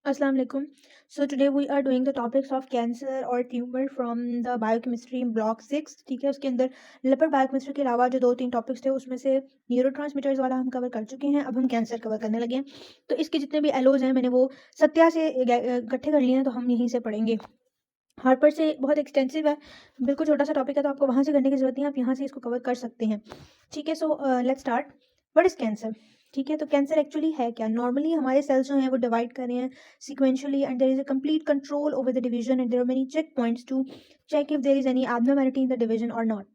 Assalamu alaikum. So today we are doing the topics of cancer और tumour from the biochemistry in block 6. ठीक है, उसके अंदर lipid biochemistry के अलावा जो 2-3 टॉपिक्स थे उसमें से न्यूरोट्रांसमीटर्स वाला हम कवर कर चुके हैं। अब हम कैंसर कवर करने लगे हैं। तो इसके जितने भी एलोज हैं मैंने वो सत्या से इकट्ठे कर लिए हैं, तो हम यहीं से पढ़ेंगे। हार्पर से बहुत एक्सटेंसिव है, बिल्कुल छोटा सा टॉपिक है, तो आपको वहाँ से करने की जरूरत नहीं है, आप यहाँ से इसको कवर कर सकते हैं। ठीक है, so let's start. What is cancer? ठीक है, तो कैंसर एक्चुअली है क्या? नॉर्मली हमारे सेल्स जो हैं वो डिवाइड कर रहे हैं sequentially and there is a complete control over the division and there are many check points to check if there is any abnormality in the division और नॉट।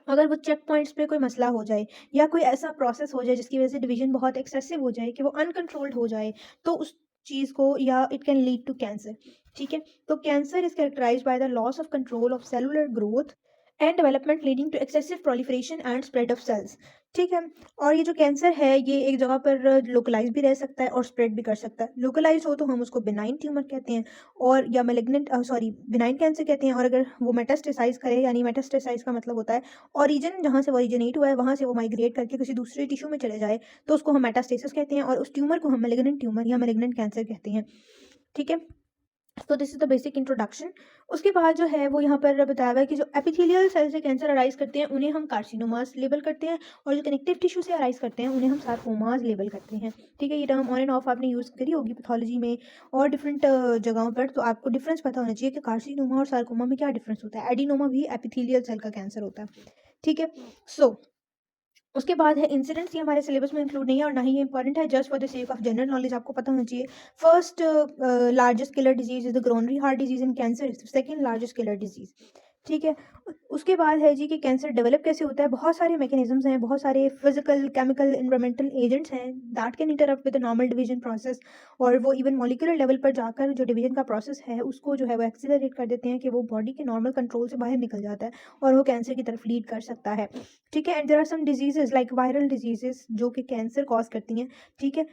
अगर वो चेक पॉइंट्स पे कोई मसला हो जाए या कोई ऐसा प्रोसेस हो जाए जिसकी वजह से डिवीजन बहुत एक्सेसिव हो जाए कि वो अनकंट्रोल्ड हो जाए, तो उस चीज़ को या it can lead to cancer. ठीक है, तो cancer is characterized by the loss of control of cellular growth and development leading to excessive proliferation and spread of cells. ठीक है, और ये जो कैंसर है ये एक जगह पर लोकलाइज भी रह सकता है और स्प्रेड भी कर सकता है। लोकलाइज हो तो हम उसको बिनाइन ट्यूमर कहते हैं, और या मेलिग्नेंट बिनाइन कैंसर कहते हैं। और अगर वो मेटास्टेसाइज करे, यानी मेटास्टेसाइज का मतलब होता है ओरिजिन जहाँ से ओरिजिनेट हुआ है वहाँ से वो माइग्रेट करके किसी दूसरे टिश्यू में चले जाए, तो उसको हम मेटास्टेसिस कहते हैं, और उस ट्यूमर को हम मेलिग्नेंट ट्यूमर या मेलिग्नेंट कैंसर कहते हैं। ठीक है, तो this is the basic introduction. उसके बाद जो है वो यहाँ पर बताया हुआ है कि जो एपिथेलियल सेल से कैंसर अराइज करते हैं उन्हें हम कार्सिनोमास लेबल करते हैं, और जो कनेक्टिव टिश्यू से अराइज करते हैं उन्हें हम सार्कोमास लेबल करते हैं। ठीक है, ये टर्म ऑन एंड ऑफ आपने यूज़ करी होगी पैथोलॉजी में और डिफरेंट जगहों पर, तो आपको डिफरेंस पता होना चाहिए कि कार्सिनोमा और सार्कोमा में क्या डिफरेंस होता है। एडिनोमा भी एपिथेलियल सेल का कैंसर होता है। ठीक है, सो उसके बाद है इंसिडेंट्स। ये हमारे सिलेबस में इंक्लूड नहीं है और ना ही ये इंपॉर्टेंट है, just for the sake of general knowledge आपको पता होना चाहिए। First largest killer disease is the coronary heart disease in cancer, second largest killer disease. ठीक है, उसके बाद है जी कि कैंसर डेवलप कैसे होता है। बहुत सारे मैकेनिज्म्स हैं, बहुत सारे फिजिकल केमिकल इन्वायरमेंटल एजेंट्स हैं that can interrupt with the normal division process, और वो इवन मॉलिक्यूलर लेवल पर जाकर जो डिवीजन का प्रोसेस है उसको जो है वो एक्सीलरेट कर देते हैं कि वो बॉडी के नॉर्मल कंट्रोल से बाहर निकल जाता है और वो कैंसर की तरफ लीड कर सकता है। ठीक है, and there are some diseases like viral diseases जो कि कैंसर कॉज करती हैं। ठीक है,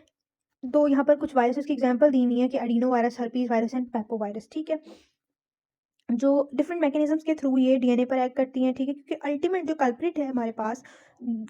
तो यहाँ पर कुछ वायरसेस की एग्जांपल दी हुई है कि adeno virus, herpes virus and पेपो virus. ठीक है, जो डिफरेंट मैकेनिज्म्स के थ्रू ये डीएनए पर एक्ट करती हैं। ठीक है, क्योंकि अल्टीमेट जो कल्प्रिट है हमारे पास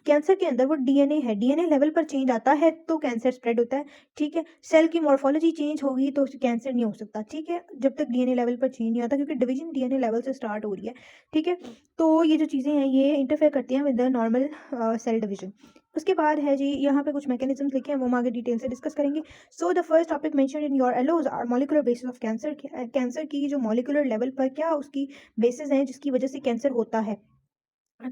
कैंसर के अंदर वो डीएनए है। डीएनए लेवल पर चेंज आता है तो कैंसर स्प्रेड होता है। ठीक है, सेल की मॉर्फोलॉजी चेंज होगी तो कैंसर नहीं हो सकता। ठीक है, जब तक डीएनए लेवल पर चेंज नहीं आता, क्योंकि डिवीजन डीएनए लेवल से स्टार्ट हो रही है। ठीक है, तो ये जो चीज़ें हैं ये इंटरफेयर करती हैं with the normal cell division. उसके बाद है जी यहाँ पे कुछ मैकेनिज्म्स लिखे हैं, वो हम आगे डिटेल से डिस्कस करेंगे। So the first topic mentioned in your LOs are molecular basis of cancer. Cancer की जो मॉलिक्यूलर लेवल पर क्या उसकी बेसिस हैं जिसकी वजह से कैंसर होता है,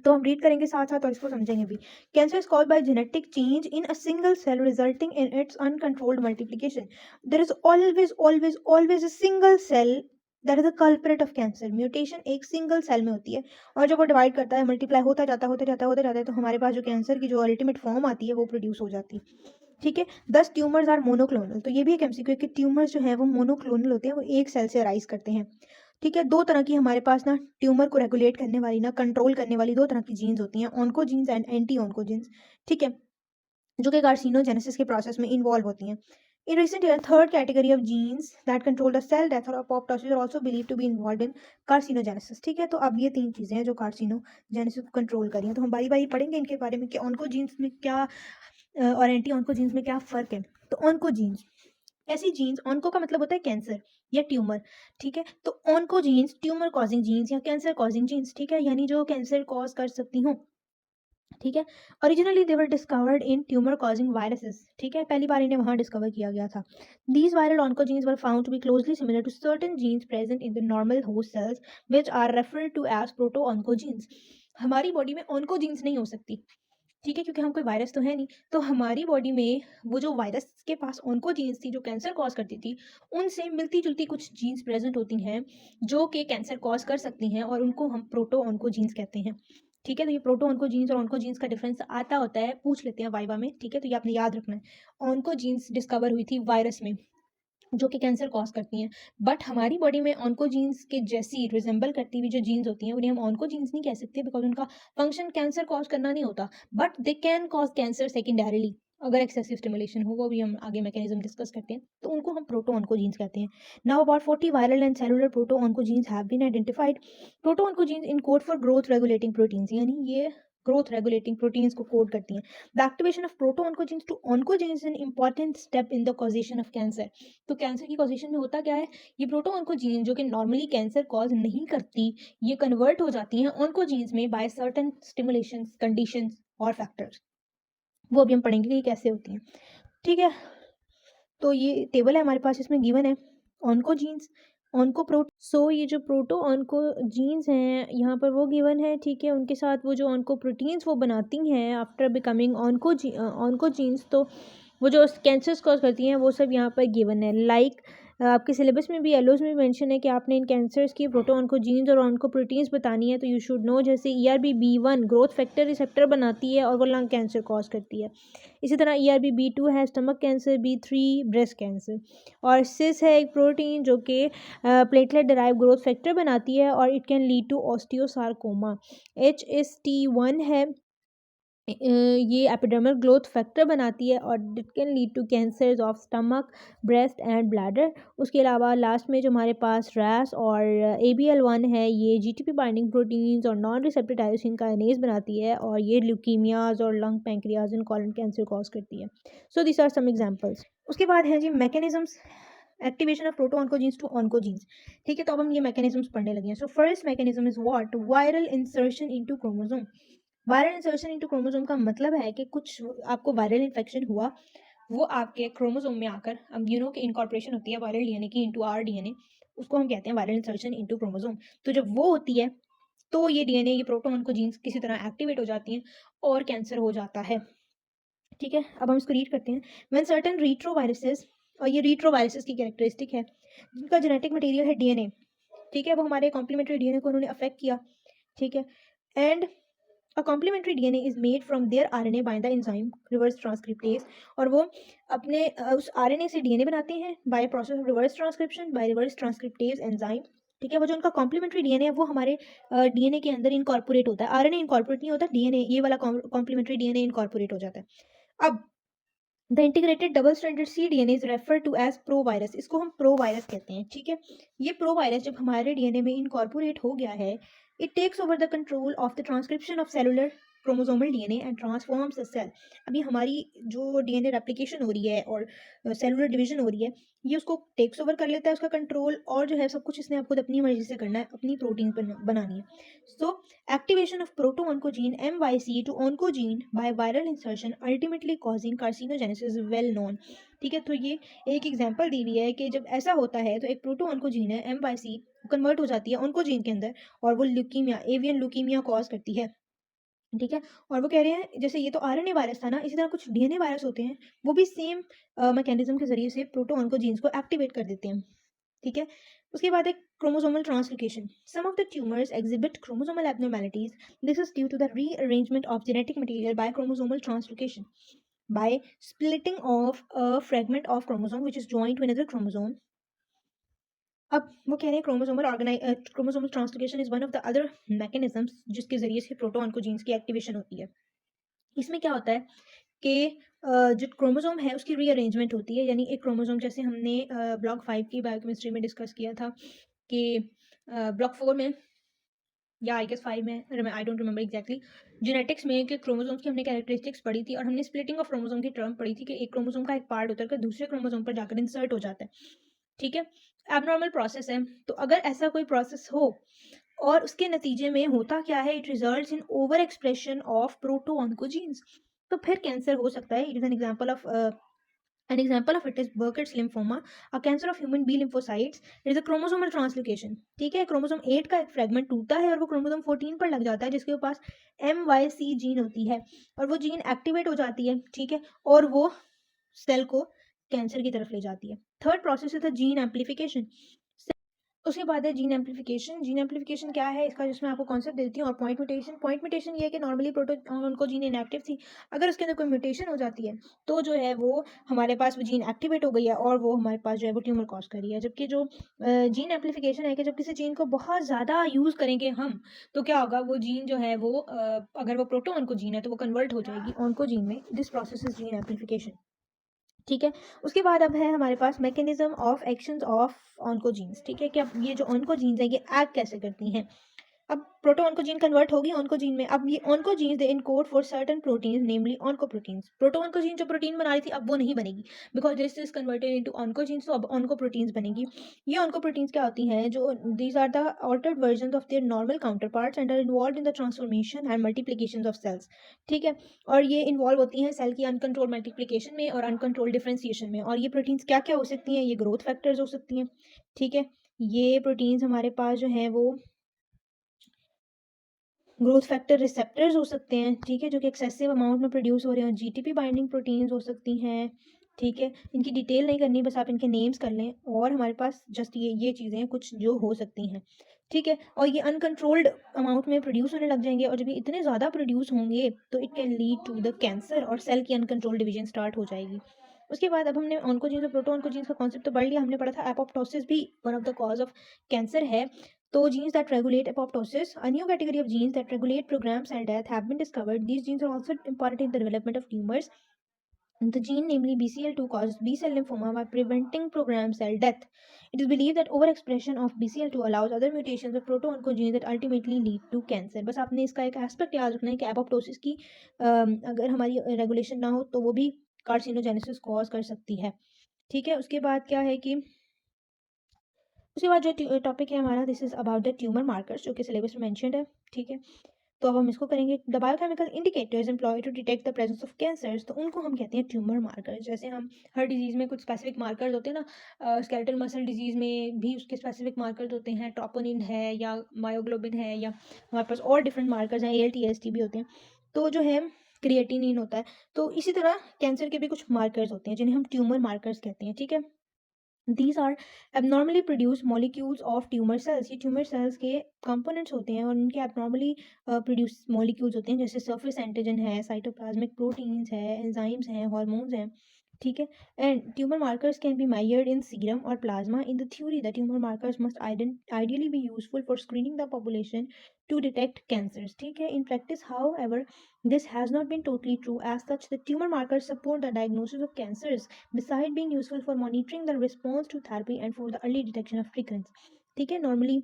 तो हम रीड करेंगे साथ साथ और इसको समझेंगे भी। Cancer is called by genetic change in a single cell resulting in its uncontrolled multiplication. There is always always always a single cell that is the culprit of cancer. Mutation एक single cell में होती है, और जब वो divide करता है, multiply होता जाता है होता जाता है होता जाता है, तो हमारे पास जो कैंसर की जो अल्टीमेट फॉर्म आती है वो प्रोड्यूस हो जाती है। ठीक है, 10 ट्यूमर्स आर मोनोक्लोनल। तो ये भी एक एमसीक्यू है कि ट्यूमर्स जो है वो मोनोक्लोनल होते हैं, वो एक सेल से अराइज करते हैं। ठीक है, दो तरह की हमारे पास ना ट्यूमर को रेगुलेट करने वाली ना कंट्रोल करने वाली दो तरह की जीन्स होती हैं, ऑन्कोजीन्स एंड एंटी ऑन्कोजीन्स। ठीक है, जो कि कार्सिनोजेनेसिस के प्रोसेस में इन्वॉल्व होती हैं। In recent years, third category of genes that control the cell death or apoptosis are also believed to be involved in carcinogenesis। ठीक है, तो अब ये तीन चीजें हैं जो कार्सिनोजेनेसिस को कंट्रोल करी हैं, तो हम बारी बारी पढ़ेंगे इनके बारे में कि ऑन्कोजीन्स में क्या और एंटी ऑन्कोजीन्स में क्या फर्क है। तो ऑन्कोजीन्स ऐसी जीन्स, ऑन्को का मतलब होता है कैंसर या ट्यूमर। ठीक है, तो oncogenes tumour causing genes या कैंसर कॉजिंग जीन्स। ठीक है, यानी जो कैंसर कॉज कर सकती हूँ। ठीक है, originally they were discovered in tumour causing viruses. ठीक है, पहली बार इन्हें वहां डिस्कवर किया गया था। These viral oncogenes were found to be closely similar to certain genes present in the normal host cells which are referred to as proto oncogenes. हमारी body में ऑन्कोजीन्स नहीं हो सकती। ठीक है, क्योंकि हम कोई वायरस तो है नहीं, तो हमारी बॉडी में वो जो वायरस के पास ऑन्कोजीन्स थी जो कैंसर कॉज करती थी, उनसे मिलती जुलती कुछ जीन्स प्रेजेंट होती हैं जो कि कैंसर कॉज कर सकती हैं, और उनको हम प्रोटो ऑन्कोजीन्स कहते हैं। ठीक है, तो ये प्रोटो ऑन्कोजीन्स और ऑन्कोजीन्स का डिफरेंस आता होता है, पूछ लेते हैं वाइवा में। ठीक है, तो ये आपने याद रखना है। ऑन्कोजीन्स डिस्कवर हुई थी वायरस में जो कि कैंसर कॉज करती हैं, बट हमारी बॉडी में ऑन्कोजीन्स के जैसी रिजेंबल करती हुई जो जीन्स होती हैं उन्हें हम ऑन्कोजीन्स नहीं कह सकते, बिकॉज उनका फंक्शन कैंसर कॉज करना नहीं होता, but they can cause cancer secondarily अगर एक्सेसिव स्टिमुलेशन हो। वो भी हम आगे मैकेनिज्म डिस्कस करते हैं, तो उनको हम प्रोटो ऑन्कोजीन्स कहते हैं। Now about 40 viral and cellular proto oncogenes have been identified. Proto oncogenes encode for growth regulating proteins, यानी ये ग्रोथ रेगुलेटिंग प्रोटीन्स को कोड करती हैं। The activation of proto oncogenes to oncogenes an important step in the causation of cancer. तो cancer की causation में होता क्या है, ये प्रोटो ऑन्कोजीन जो कि नॉर्मली कैंसर कॉज नहीं करती, ये कन्वर्ट हो जाती हैं ऑन्कोजीन्स में बाय सर्टेन स्टिमुलेशंस, कंडीशंस और फैक्टर्स। वो अभी हम पढ़ेंगे कि कैसे होती हैं। ठीक है, तो ये टेबल है हमारे पास, इसमें गिवन है ऑन्कोजीन्स, सो ये जो प्रोटो ऑन्कोजीन्स हैं यहाँ पर वो गिवन है। ठीक है, उनके साथ वो जो ऑन्कोप्रोटीन्स वो बनाती हैं आफ्टर बिकमिंग ऑन्कोजीन्स, तो वो जो कैंसर्स कॉज करती हैं वो सब यहाँ पर गिवन है। लाइक आपके सिलेबस में भी एलोज में मेंशन है कि आपने इन कैंसर्स की प्रोटो ऑन्कोजीन्स और ऑन्कोप्रोटीन्स बतानी है, तो यू शुड नो। जैसे ERB-B1 ग्रोथ फैक्टर रिसेप्टर बनाती है और वो लंग कैंसर कॉज करती है। इसी तरह ERB-B2 है stomach cancer, B3 breast cancer, और सिस है एक प्रोटीन जो कि प्लेटलेट डिराइव ग्रोथ फैक्टर बनाती है और it can lead to osteosarcoma. HST1 है ये एपिडर्मल ग्रोथ फैक्टर बनाती है और it can lead to cancers of stomach, breast and bladder. उसके अलावा लास्ट में जो हमारे पास रैस और ABL1 है, ये GTP बाइंडिंग प्रोटीन्स और नॉन रिसेप्टर टायरोसिन काइनेज बनाती है और ये ल्यूकीमियाज और lung, pancreas and colon cancer cause करती है। So this are some examples. उसके बाद है जी mechanisms, activation of proto oncogenes to oncogenes. ठीक है, तो अब हम ये मैकेनिज्म्स पढ़ने लगे हैं। So first mechanism is what, viral insertion into chromosome. Viral insertion into chromosome का मतलब है कि कुछ आपको वायरल इन्फेक्शन हुआ, वो आपके क्रोमोसोम में आकर, अब यू नो कि इनकॉर्पोरेशन होती है वायरल DNA की इनटू RDNA, उसको हम कहते हैं वायरल इंसर्शन इनटू क्रोमोसोम। तो जब वो होती है तो ये DNA, ये प्रोटो ऑन्कोजीन्स किसी तरह एक्टिवेट हो जाती हैं और कैंसर हो जाता है। ठीक है, अब हम इसको रीड करते हैं। व्हेन सर्टेन रीट्रोवायरसेस, और ये रीट्रोवायरसेस की कैरेक्टरिस्टिक है जिनका जेनेटिक मटेरियल है DNA। ठीक है, वो हमारे कॉम्प्लीमेंट्री DNA को उन्होंने अफेक्ट किया। ठीक है, and A complementary DNA is made from their RNA by the enzyme reverse transcriptase, और वो अपने उस RNA से DNA बनाते हैं by process of reverse transcription by reverse transcriptase enzyme। ठीक है, वो जो उनका कॉम्प्लीमेंट्री DNA है वो हमारे DNA के अंदर इनकॉर्पोरेट होता है। RNA इनकॉर्पोरेट नहीं होता, DNA ये वाला कॉम्प्लीमेंट्री DNA इनकॉर्पोरेट हो जाता है। अब the integrated double stranded cDNA is refer to as provirus, इसको हम प्रोवायरस कहते हैं। ठीक है, ये प्रोवायरस जब हमारे DNA में इनकॉर्पोरेट हो गया है, it takes over the control of the transcription of cellular chromosomal DNA and transforms the cell. अभी हमारी जो DNA रेप्लिकेशन हो रही है और सेलुलर डिवीजन हो रही है, ये उसको टेक्स ओवर कर लेता है, उसका कंट्रोल, और जो है सब कुछ इसने आपको अपनी मर्जी से करना है, अपनी प्रोटीन बनानी है। सो activation of proto-oncogene MYC to oncogene by viral insertion ultimately causing carcinogenesis is well known। ठीक है, तो ये एक एग्जांपल दी हुई है कि जब ऐसा होता है तो एक प्रोटो ऑन्कोजीन है MYC कन्वर्ट हो जाती है ऑन्कोजीन के अंदर और वो ल्यूकीमिया, एवियन ल्यूकीमिया कॉज करती है। ठीक है, और वो कह रहे हैं जैसे ये तो RNA वायरस था ना, इसी तरह कुछ DNA वायरस होते हैं, वो भी सेम मैकेनिज्म के जरिए से प्रोटो ऑन्कोजीन्स को एक्टिवेट कर देते हैं। ठीक है, उसके बाद एक chromosomal translocation. Some of the tumours exhibit chromosomal abnormalities, this is due to the rearrangement of genetic material by chromosomal translocation by splitting of a fragment of chromosome which is joined to another chromosome। अब वो कह रहे हैं chromosomal translocation is one of the other mechanisms जिसके जरिए से proto oncogenes की activation होती है। इसमें क्या होता है कि जो क्रोमोसोम है उसकी रीअरेंजमेंट होती है, यानी एक क्रोमोसोम, जैसे हमने ब्लॉक 5 की बायोकेमिस्ट्री में डिस्कस किया था कि ब्लॉक 4 में या आई गेस 5 में, I don't remember exactly, genetics में कि क्रोमोसोम्स की हमने कैरेक्टरिस्टिक्स पढ़ी थी और हमने स्प्लिटिंग ऑफ क्रोमोसोम की टर्म पढ़ी थी कि एक क्रोमोसोम का एक पार्ट उतर कर दूसरे क्रोमोसोम पर जाकर इंसर्ट हो जाता है। ठीक है, एबनॉर्मल प्रोसेस है। तो अगर ऐसा कोई प्रोसेस हो और उसके नतीजे में होता क्या है, it results in over expression of proto oncogenes, तो फिर कैंसर हो सकता है। It is an example of it is Burkitt's lymphoma, a cancer of human B lymphocytes. It is a chromosomal translocation। ठीक है, क्रोमोसोम 8 का एक फ्रेगमेंट टूटता है और वो क्रोमोसोम 14 पर लग जाता है जिसके पास MYC जीन होती है और वो जीन एक्टिवेट हो जाती है। ठीक है, और वो सेल को कैंसर की तरफ ले जाती है। थर्ड प्रोसेस है जीन एम्पलीफिकेशन। उसके बाद है जीन एम्पलीफिकेशन। जीन एम्पलीफिकेशन क्या है इसका, जिसमें आपको कॉन्सेप्ट देती हूँ। और पॉइंट म्यूटेशन ये है कि नॉर्मली प्रोटो ऑन्कोजीन इनएक्टिव थी, अगर उसके अंदर कोई म्यूटेशन हो जाती है तो जो है वो हमारे पास वो जीन एक्टिवेट हो गई है और वो हमारे पास जो है वो ट्यूमर कॉज कर रही है। जबकि जो जीन एम्पलीफिकेशन है कि जब किसी जीन को बहुत ज़्यादा यूज़ करेंगे हम, तो क्या होगा, वो जीन जो है वो अगर वो प्रोटो ऑन्कोजीन है तो वो कन्वर्ट हो जाएगी ऑन्कोजीन में। This process is gene amplification. ठीक है, उसके बाद अब है हमारे पास mechanism of actions of oncogenes. ठीक है, कि अब ये जो ऑन्कोजीन्स है ये एक्ट कैसे करती हैं। अब प्रोटो ऑन्कोजीन कन्वर्ट होगी ऑन्कोजीन में। अब ये oncogene they encode for certain protein namely oncoproteins. Proto oncogene जो प्रोटीन बना रही थी अब वो नहीं बनेगी, because this is converted into oncogene, तो अब ऑन्कोप्रोटीन्स बनेगी। ये ऑन्कोप्रोटीन्स क्या होती हैं, जो these are the altered version of their normal counterparts and are involve in the transformation and multiplication of cells. ठीक है, और ये इन्वॉल्व होती हैं सेल की अनकंट्रोल मल्टीप्लीकेशन में और अनकंट्रोल डिफ्रेंसिएशन में। और ये प्रोटीन्स क्या क्या हो सकती हैं, ये ग्रोथ फैक्टर्स हो सकती हैं। ठीक है, ये प्रोटीन्स हमारे पास जो है वो ग्रोथ फैक्टर रिसेप्टर्स हो सकते हैं, ठीक है, जो कि एक्सेसिव अमाउंट में प्रोड्यूस हो रहे हैं। जीटीपी बाइंडिंग प्रोटीन्स हो सकती हैं, ठीक है, इनकी डिटेल नहीं करनी, बस आप इनके नेम्स कर लें। और हमारे पास जस्ट ये चीज़ें कुछ जो हो सकती हैं, ठीक है। और ये अनकंट्रोल्ड अमाउंट में प्रोड्यूस होने लग जाएंगे, और जब ये इतने ज़्यादा प्रोड्यूस होंगे तो it can lead to the cancer और सेल की अनकंट्रोल डिवीजन स्टार्ट हो जाएगी। उसके बाद अब हमने ऑन्कोजीन्स और प्रोटो ऑन्कोजीन्स का कॉन्सेप्ट तो पढ़ लिया, हमने पढ़ा था एपोप्टोसिस भी one of the cause of cancer है। तो genes that regulate apoptosis, a new category of genes that regulate programmed cell death, have been discovered. These genes are also important in the development of tumors. The gene, namely BCL2, causes B-cell lymphoma by preventing programmed cell death. It is believed that overexpression of BCL2 allows other mutations of proto-oncogenes that ultimately lead to cancer. बस आपने इसका एक aspect याद रखना है कि apoptosis की अगर हमारी रेगुलेशन ना हो तो वो भी कार्सिनोजेनेसिस कॉज कर सकती है। ठीक है, उसके बाद क्या है कि उसके बाद जो टॉपिक है हमारा, this is about the tumour markers, जो कि सिलेबस में मेंशन्ड है। ठीक है, तो अब हम इसको करेंगे। The biochemical indicators employ to detect the presence of cancers, तो उनको हम कहते हैं ट्यूमर मार्कर्स। जैसे हम हर डिजीज में कुछ स्पेसिफिक मार्कर्स होते हैं ना, स्केलेटल मसल डिजीज में भी उसके स्पेसिफिक मार्कर्स होते हैं, ट्रोपोनिन है या मायोग्लोबिन है, या हमारे पास और डिफरेंट मार्कर्स हैं, ALT AST भी होते हैं, तो जो है क्रिएटिनिन होता है। तो इसी तरह कैंसर के भी कुछ मार्कर्स होते हैं जिन्हें हम ट्यूमर मार्कर्स कहते हैं। ठीक है, These are abnormally produced molecules of tumor cells। ये ट्यूमर सेल्स के कंपोनेंट्स होते हैं और इनके abnormally प्रोड्यूस मॉलिक्यूल्स होते हैं, जैसे सरफेस एंटीजन है, साइटोप्लाज्मिक प्रोटीन्स है, एंजाइम्स हैं, हार्मोन्स हैं। ठीक है, and tumour markers can be measured in serum or plasma. In the theory, the tumor markers must ideally be useful for screening the population to detect cancers. ठीक है, in practice, however, this has not been totally true. As such, the tumor markers support the diagnosis of cancers beside being useful for monitoring the response to therapy and for the early detection of recurrence। ठीक है, normally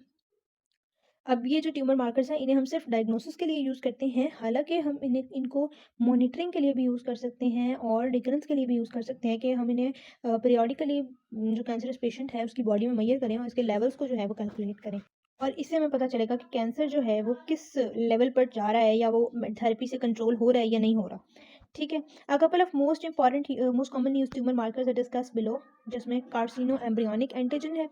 अब ये जो tumour markers हैं इन्हें हम सिर्फ diagnosis के लिए यूज़ करते हैं, हालांकि हम इनको मॉनिटरिंग के लिए भी यूज़ कर सकते हैं और रिकरेंस के लिए भी यूज़ कर सकते हैं, कि हम इन्हें पीरियोडिकली जो कैंसरस पेशेंट है उसकी बॉडी में मैयर करें और इसके लेवल्स को जो है वो कैलकुलेट करें, और इससे हमें पता चलेगा कि कैंसर जो है वो किस लेवल पर जा रहा है, या वो थेरेपी से कंट्रोल हो रहा है या नहीं हो रहा। ठीक है, a couple of most common use tumour markers are discuss below, जिसमें कार्सिनो एम्ब्रियोनिक एंटीजन है।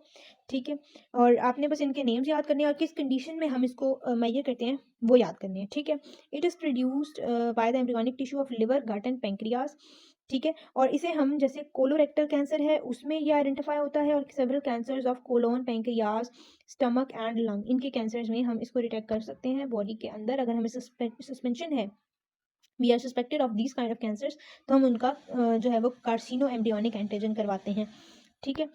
ठीक है, और आपने बस इनके नेम्स याद करने हैं और किस कंडीशन में हम इसको मेजर करते हैं वो याद करने हैं। ठीक है, it is produced by the embryonic tissue of liver, gut and pancreas. ठीक है, और इसे हम जैसे कोलोरेक्टल कैंसर है उसमें ये आइडेंटिफाई होता है, और several cancers of colon, pancreas, stomach and lung, इनके कैंसर्स में हम इसको डिटेक्ट कर सकते हैं बॉडी के अंदर। अगर हमें सस्पेंशन है, we are suspected of these kind of cancers, तो हम उनका जो है वो कार्सिनो एम्ब्रियोनिक एंटीजन करवाते हैं। ठीक है,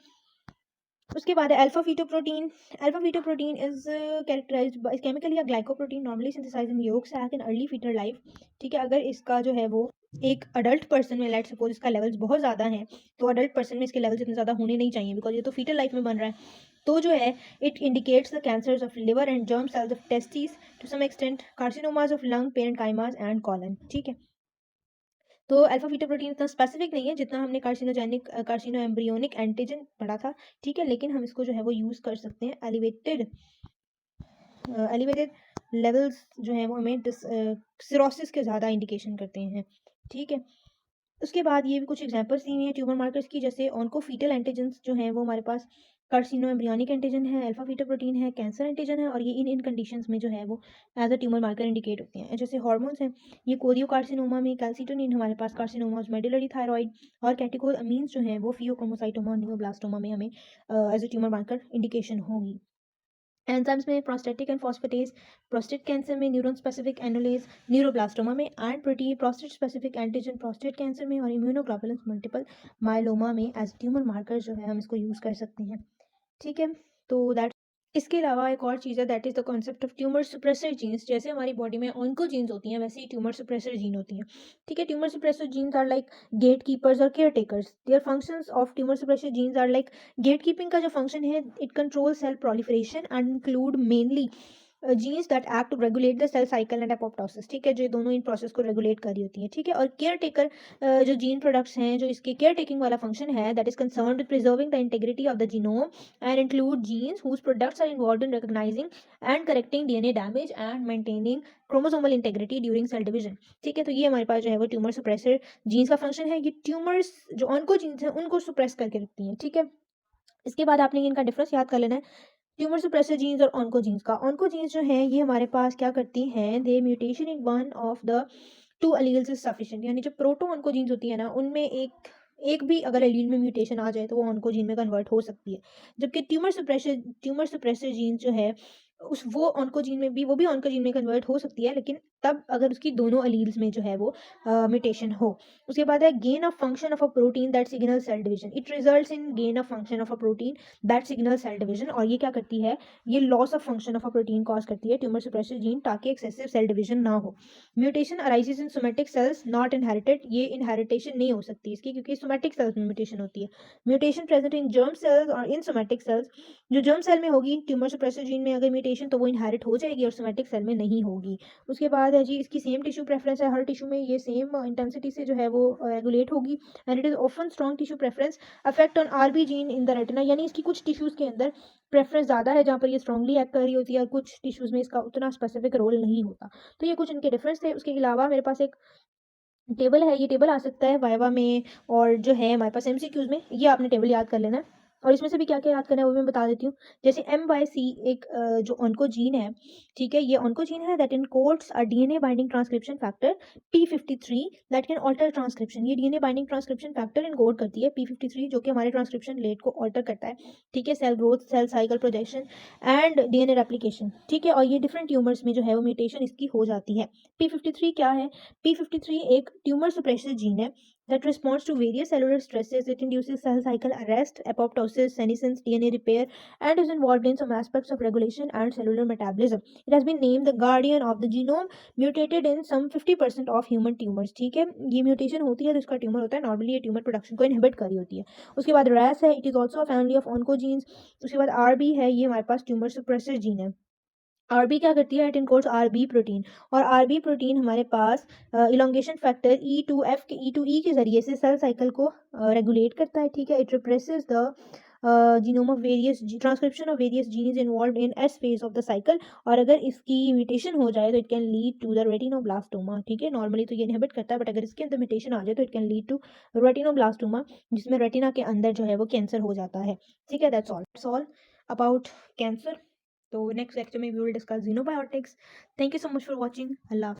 उसके बाद है alpha fetoprotein. Alpha fetoprotein is characterized by chemically a glycoprotein normally synthesized in yolk sac in early fetal life. ठीक है, अगर इसका जो है वो एक अडल्ट पर्सन में, लेट सपोज इसका लेवल्स बहुत ज़्यादा हैं, तो अडल्ट पर्सन में इसके लेवल्स इतने ज़्यादा होने नहीं चाहिए, बिकॉज ये तो फीटल लाइफ में बन रहा है। तो जो है it indicates the cancers of liver and germ cells of testis, to some extent carcinomas of lung, parenchymas and colon. ठीक है, तो अल्फा फीटोप्रोटीन इतना स्पेसिफिक नहीं है जितना हमने कार्सिनो एम्ब्रियोनिक एंटीजन पढ़ा था। ठीक है, लेकिन हम इसको जो है वो यूज़ कर सकते हैं। एलिवेटेड लेवल्स जो हैं वो हमें सिरोसिस के ज़्यादा इंडिकेशन करते हैं। ठीक है, उसके बाद ये भी कुछ एग्जांपल्स दी हुई हैं ट्यूमर मार्कर्स की, जैसे ऑन्कोफीटल एंटीजन्स जो हैं वो हमारे पास कार्सिनो एम्ब्रियोनिक एंटीजन है, अल्फा फीटोप्रोटीन है, कैंसर एंटीजन है, और ये इन कंडीशंस में जो है वो as a tumour marker indicate होते हैं। जैसे हार्मोन्स हैं, ये कोरियो कार्सिनोमा में कैल्सिटोनिन हमारे पास कार्सिनोमा मेडुलरी थायराइड, और कैटेकोल अमीन्स जो हैं वो फियोक्रोमोसाइटोमा न्यूरोब्लास्टोमा में हमें as a tumour marker indication होगी। एंजाइम्स में prostatic and phosphatase, prostate cancer में न्यूरॉन स्पेसिफिक एनुलेज, न्यूरोब्लास्टोमा में एंड प्रोटी, prostate specific antigen prostate cancer में, और इम्यूनोग्लोबुलिन मल्टीपल माइलोमा में एज ट्यूमर मार्कर जो है हम इसको यूज़ कर सकते हैं। ठीक है, तो दैट इसके अलावा एक और चीज़ है, that is the concept of tumour suppressor genes. जैसे हमारी बॉडी में ऑन्कोजीन्स होती हैं, वैसे ही ट्यूमर सुप्रेसर जीन होती हैं। ठीक है, tumour suppressor genes are like gate keepers और care takers. Their functions of tumour suppressor genes are like gate keeping का जो फंक्शन है, it control cell proliferation and include mainly genes that act to regulate the cell cycle and apoptosis, ठीक है, जो दोनों in process को regulate कर रही होती है, ठीक है। और केयर टेकर जो जीन प्रोडक्ट्स हैं, जो इसके केयर टेकिंग वाला फंक्शन है, that is concern with preserving the integrity of the genome and include genes whose products are involve in recognizing and correcting DNA damage and maintaining chromosomal integrity during cell division, ठीक है। तो ये हमारे पास जो है वो ट्यूमर सुप्रेसर जीन्स का फंक्शन है। ये ट्यूमर्स जो ऑन्कोजीन्स हैं उनको सुप्रेस करके रखती हैं, ठीक है। इसके बाद आपने इनका डिफरेंस याद कर लेना है, ट्यूमर सुप्रेसर जीन्स और ऑन्कोजीन्स का। ऑन्कोजीन्स जो हैं ये हमारे पास क्या करती हैं, they mutation in one of the two alleles is sufficient, यानी जो प्रोटो ऑन्कोजीन्स होती है ना, उनमें एक एक भी अगर एलील में म्यूटेशन आ जाए तो वो ऑन्कोजीन में कन्वर्ट हो सकती है। जबकि ट्यूमर सुप्रेसर जीन जो है उस वो भी ऑन्कोजीन में कन्वर्ट हो सकती है, लेकिन तब अगर उसकी दोनों एलील्स में जो है वो म्यूटेशन हो। उसके बाद है gain of function of a protein that signal cell division, it results in gain of function of a protein that signal cell division. और ये क्या करती है, ये loss of function of a protein cause करती है ट्यूमर सुप्रेसर जीन, ताकि excessive cell division ना हो। Mutation arises in somatic cells not inherited, ये इनहेरिटेशन नहीं हो सकती इसकी, क्योंकि सोमेटिक सेल्स में म्यूटेशन होती है। Mutation present in germ cells और इन सोमेटिक सेल्स, जो जर्म सेल में होगी ट्यूमर सुप्रेसर जीन में अगर म्यूटेशन, तो वो इनहेरिट हो जाएगी और सोमेटिक सेल में नहीं होगी। उसके बाद है जी, इसकी सेम टिश्यू प्रेफरेंस है, हर टिश्यू में ये सेम इंटेंसिटी से जो है वो रेगुलेट होगी। And it is often strong tissue preference affect on RB gene in the retina, यानी इसकी कुछ टिश्यूज के अंदर प्रेफरेंस ज़्यादा है जहाँ पर ये स्ट्रांगली एक्ट कर रही होती है, और कुछ टिश्यूज में इसका उतना स्पेसिफिक रोल नहीं होता। तो ये कुछ इनके डिफरेंस थे। उसके अलावा मेरे पास एक टेबल है, ये टेबल आ सकता है वाइवा में, और जो है हमारे पास एमसीक्यूज में, ये आपने टेबल याद कर लेना है। और इसमें से भी क्या क्या याद करना है वो मैं बता देती हूँ। जैसे MYC एक जो ऑन्कोजीन है, ठीक है, ये ऑन्कोजीन है that encodes a DNA binding transcription factor P53 that can alter transcription. ये DNA binding transcription factor encode करती है P53, जो कि हमारे ट्रांसक्रिप्शन रेट को ऑल्टर करता है, ठीक है, cell growth, cell cycle projection and DNA replication, ठीक है। और ये डिफरेंट ट्यूमर्स में जो है वो म्यूटेशन इसकी हो जाती है। P53 क्या है, P53 एक ट्यूमर सुप्रेसर जीन है that responds to various cellular stresses. It induces cell cycle arrest, apoptosis, senescence, DNA repair, and is involved in some aspects of regulation and cellular metabolism. It has been named the guardian of the genome, mutated in some 50% of human tumors. ठीक है, ये mutation होती है तो इसका tumour होता है, normally ये ट्यूमर प्रोडक्शन को इनहिबिट कर रही होती है। उसके बाद RAS है, it is also a family of oncogenes. उसके बाद RB है, ये हमारे पास ट्यूमर सुप्रेसर जीन है। आरबी क्या करती है, इट इनकोड्स आरबी प्रोटीन, और आरबी प्रोटीन हमारे पास इलोंगेशन फैक्टर E2F के E2E के जरिए से सेल साइकिल को रेगुलेट करता है, ठीक है। It represses the genome of various transcription of various genes involve in S phase of the cycle, और अगर इसकी म्यूटेशन हो जाए तो it can lead to the retinoblastoma, ठीक है। नॉर्मली तो ये इनहिबिट करता है, बट अगर इसके अंदर म्यूटेशन आ जाए तो it can lead to retinoblastoma, जिसमें रेटिना के अंदर जो है वो कैंसर हो जाता है, ठीक है। That's all about cancer. तो नेक्स्ट लेक्चर में we will discuss xenobiotics. Thank you so much for watching. Allah.